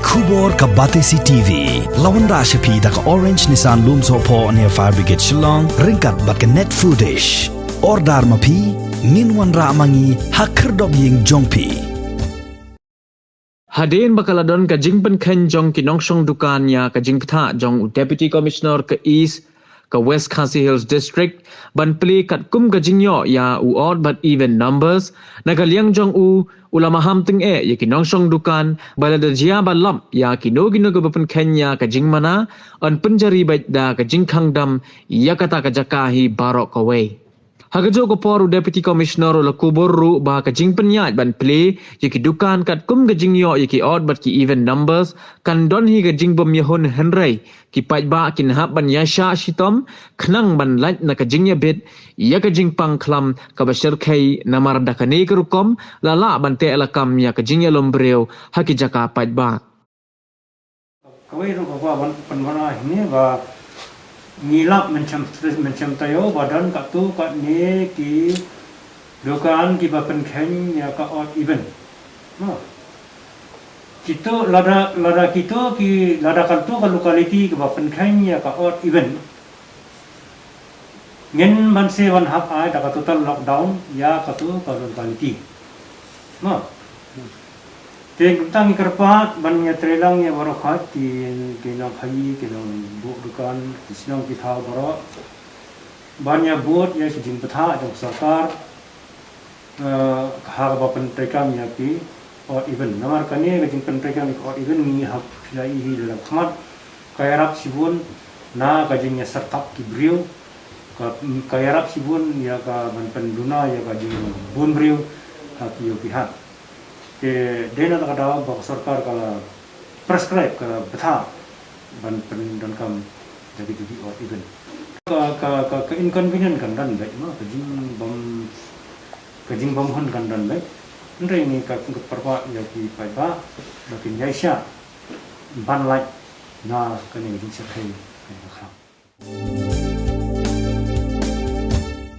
Kubor ka Batesi TV. Lawan Rashapi da ka Orange Nissan Looms Hopo near Fire Brigade Shillong. Ringkat bat ka net foodish. Ordar mapi. Minwan ra mangi hakerdog ying jongpi. Hadin bakaladon ka jingpen ken jong kinong shong dukannya ka jingptha jong Deputy Commissioner ka East ka West Khasi Hills District ban pli kat kum ka jingyo ya u odd but even numbers nagaliang jong ulama ham ting ya kinong shong dukan balada jia balam ya kinogino ka bapen Kenya ka jingmana on penjari bait da ka jingkhang dam ya kata ka jakahi barok away. Hagajo ko poru Deputy Commissioner la kuboru ba ka jingpen yat ban play yaki dukan kat kum ka jingyo yaki odd but ki even numbers kan don hi ka jingbom yahon henry ki pait ba kin hab ban yasha shitom khnang ban lat na ka jingya bit ya ka jingpang klam ka bashir kai namar da ka ne kerukom lala ban te alakam ya ka jingya lombreu haki jaka pait ba kawai ro ba panwana hine ba ngilap mencam tayo badan kat tu kat ni ki dukaan ki bapen ken ya ka odd even no kita lada kita ki lada kan tu kalau quality ki bapen ken ya ka odd even ngen ban se wan hap ai da ka total lockdown ya ka tu kalau quality no Teng tang ikarpat bannya trelang ya barokat ki na khai ki na bu dukan ki sinong ki tha baro bannya bot ya si jin patha jong sarkar ha ba pen trekam ya ki or even namar kane ga jin pen trekam or even ni hak filai hi la khamat kayarap sibun na ga jin ya sartap ki brio ka kayarap sibun ya ka ban pen duna ya ga jin bun brio ka ki yo pihat ke dena tak ada bahawa sarkar kala prescribe kala betah ban pendan kam jadi or even ka inconvenient kan dan baik no kajing bom hon kan dan baik ndai ni ka perpa ya ki pai ba lakin yaisha ban like na kan ni jing sakai kan